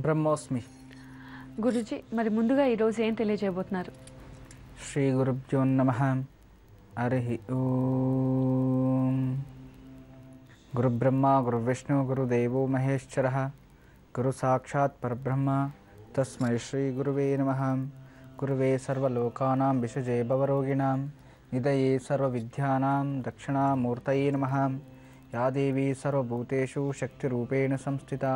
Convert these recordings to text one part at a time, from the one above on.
బ్రహ్మోస్మి. గురుజీ, మరి ముందుగా ఈరోజు ఏం తెలియజేయబోతున్నారు? శ్రీ గురుభ్యో నమః. హరి ఓం. గురుబ్రహ్మ గురువిష్ణు గురుదేవో మహేశ్వరః గురు సాక్షాత్ పరబ్రహ్మ తస్మై శ్రీ గురువే నమః. గురువే సర్వలోకానాం విషజే భవరోగిణాం నిదయే సర్వవిద్యానాం దక్షిణామూర్తయే నమః. యా దేవీ సర్వభూతేషు శక్తిరూపేణ సంస్థితా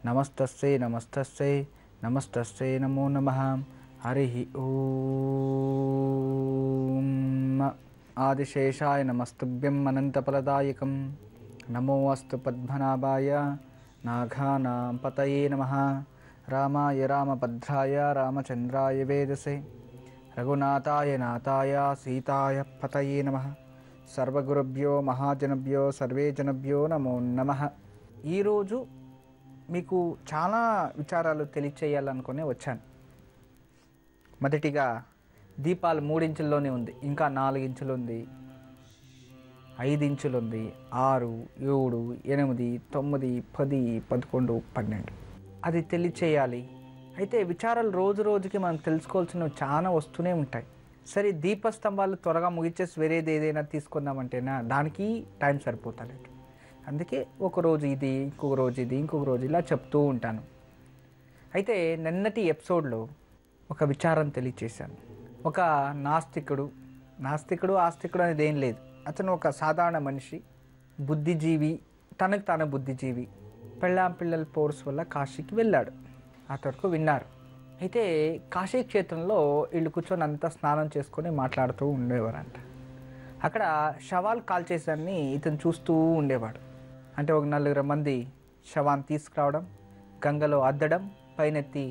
నమస్తస్యై నమస్తస్యై నమస్తస్యై నమో నమః. హరి ఓం. ఆదిశేషాయ నమస్తుభ్యం అనంతఫలదాయకం నమో అస్తు పద్మనాభాయ నాఘానాం పతయే నమః. రామాయ రామభద్రాయ రామచంద్రాయ వేదసే రఘునాథాయ నాథాయ సీతాయ పతయే నమః. సర్వగురుభ్యో మహాజనభ్యో సర్వే జనభ్యో నమో నమః. ఈరోజు మీకు చాలా విచారాలు తెలియచేయాలనుకునే వచ్చాను. మొదటిగా దీపాలు 3 ఇంచుల్లోనే ఉంది, ఇంకా 4 ఇంచులు ఉంది, 5 ఇంచులు ఉంది, 6, 7, 8, 9, 10, 11, 12 అది తెలియచేయాలి. అయితే విచారాలు రోజు రోజుకి మనం తెలుసుకోవాల్సినవి చాలా వస్తూనే ఉంటాయి. సరే, దీపస్తంభాలు త్వరగా ముగిచ్చేసి వేరేది ఏదైనా తీసుకుందామంటేనా దానికి టైం సరిపోతలేదు. అందుకే ఒకరోజు ఇది, ఇంకొక రోజు ఇది, ఇంకొక రోజు ఇలా చెప్తూ ఉంటాను. అయితే నిన్నటి ఎపిసోడ్లో ఒక విచారం తెలియచేశాను. ఒక నాస్తికుడు ఆస్తికుడు అనేది ఏం లేదు. అతను ఒక సాధారణ మనిషి, బుద్ధిజీవి, తనకు తాను బుద్ధిజీవి. పిల్లల ఫోర్స్ వల్ల కాశీకి వెళ్ళాడు. అతడికి విన్నారు. అయితే కాశీ క్షేత్రంలో వీళ్ళు కూర్చొని అంతా స్నానం చేసుకొని మాట్లాడుతూ ఉండేవారంట. అక్కడ శవాలు కాల్చేసాన్ని ఇతను చూస్తూ ఉండేవాడు. అంటే ఒక 4 మంది శవాన్ని తీసుకురావడం, గంగలో అద్దడం, పైనెత్తి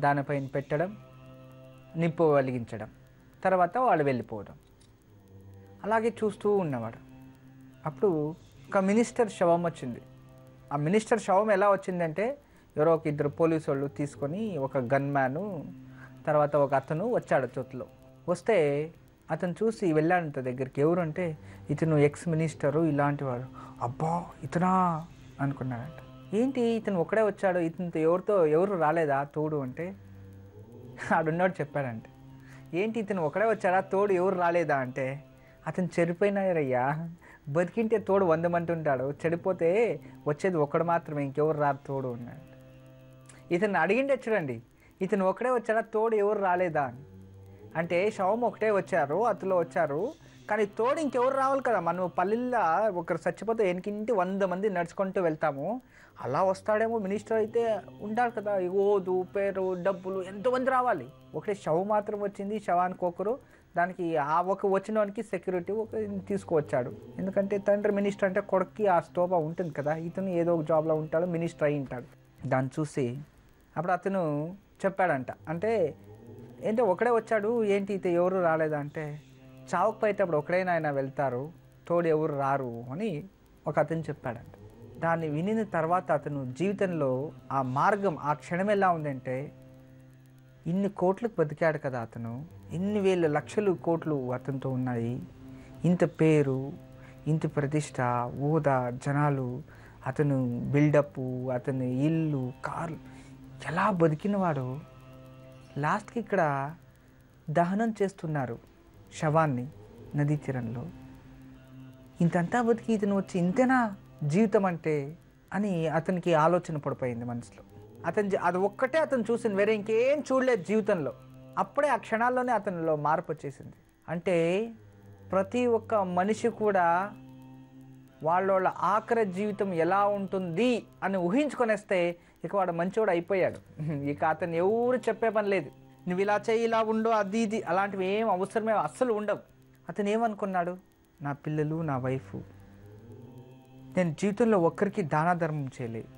దానిపైన పెట్టడం, నిప్పు వెలిగించడం, తర్వాత వాళ్ళు వెళ్ళిపోవడం. అలాగే చూస్తూ ఉన్నవాడు. అప్పుడు ఒక మినిస్టర్ శవం వచ్చింది. ఆ మినిస్టర్ శవం ఎలా వచ్చిందంటే ఎవరో ఒక 2 పోలీసు వాళ్ళు తీసుకొని ఒక గన్ మ్యాను తర్వాత ఒక అతను వచ్చాడు చోట్లో. వస్తే అతను చూసి వెళ్ళాడంట దగ్గరికి. ఎవరంటే ఇతను ఎక్స్ మినిస్టరు ఇలాంటి వాడు. అబ్బా ఇతనా అనుకున్నాడంట. ఏంటి ఇతను ఒక్కడే వచ్చాడు, ఇతనితో ఎవరు రాలేదా తోడు అంటే ఆడున్నాడు చెప్పాడంటే. ఏంటి ఇతను ఒకడే వచ్చాడా, తోడు ఎవరు రాలేదా అంటే అతను చెడిపోయినారయ్యా, బతికింటే తోడు 100 మంది ఉంటాడు, చెడిపోతే వచ్చేది ఒక్కడు మాత్రమే, ఇంకెవరు రారు తోడు ఉన్నాడు. ఇతను అడిగిండే చూడండి, ఇతను ఒకడే వచ్చాడా, తోడు ఎవరు రాలేదా అని. అంటే శవం ఒకటే వచ్చారు, అతలో వచ్చారు, కానీ తోడు ఇంకెవరు రావాలి కదా. మనం పల్లెల్లో ఒకరు చచ్చిపోతే వెనకింటి 100 మంది నడుచుకుంటూ వెళ్తాము. అలా వస్తాడేమో మినిస్టర్ అయితే ఉండాలి కదా, ఓదు పేరు డబ్బులు ఎంతోమంది రావాలి. ఒకటే శవం మాత్రం వచ్చింది, శవానికి ఒకరు, దానికి ఆ ఒక వచ్చిన వానికి సెక్యూరిటీ ఒక తీసుకువచ్చాడు. ఎందుకంటే తండ్రి మినిస్టర్ అంటే కొడుక్కి ఆ స్తోభ ఉంటుంది కదా, ఇతను ఏదో ఒక జాబ్లో ఉంటాడు, మినిస్టర్ అయి ఉంటాడు. దాన్ని చూసి అప్పుడు అతను చెప్పాడంట, అంటే ఏంటో ఒకడే వచ్చాడు, ఏంటి ఇత ఎవరు రాలేదా అంటే చావుకు పోయేటప్పుడు ఒకడైనా ఆయన వెళ్తారు, తోడు ఎవరు రారు అని ఒక అతను చెప్పాడంట. దాన్ని వినిన తర్వాత అతను జీవితంలో ఆ మార్గం, ఆ క్షణం ఎలా ఉందంటే, ఇన్ని కోట్లకు బతికాడు కదా అతను, ఇన్ని వేల లక్షలు కోట్లు అతనితో ఉన్నాయి, ఇంత పేరు, ఇంత ప్రతిష్ట, హోదా, జనాలు, అతను బిల్డప్, అతని ఇల్లు, కార్లు, ఎలా బతికినవాడు. లాస్ట్కి ఇక్కడ దహనం చేస్తున్నారు శవాన్ని నదీ తీరంలో. ఇంతంతా బతికి ఇతను వచ్చి ఇంతేనా జీవితం అంటే అని అతనికి ఆలోచన పడిపోయింది మనసులో. అది ఒక్కటే అతను చూసింది, వేరే ఇంకేం చూడలేదు జీవితంలో. అప్పుడే ఆ క్షణాల్లోనే అతనిలో మార్పు వచ్చేసింది. అంటే ప్రతి ఒక్క మనిషి కూడా వాళ్ళ ఆఖరి జీవితం ఎలా ఉంటుంది అని ఊహించుకొనేస్తే ఇక వాడు మంచివాడు అయిపోయాడు. ఇక అతను ఎవరు చెప్పే పని లేదు, నువ్వు ఇలా చేయి, ఇలా ఉండు, అది ఇది అలాంటివి ఏం అవసరమే అస్సలు ఉండవు. అతను ఏమనుకున్నాడు, నా పిల్లలు, నా వైఫ్, నేను జీవితంలో ఒక్కరికి దాన ధర్మం చేయలేదు,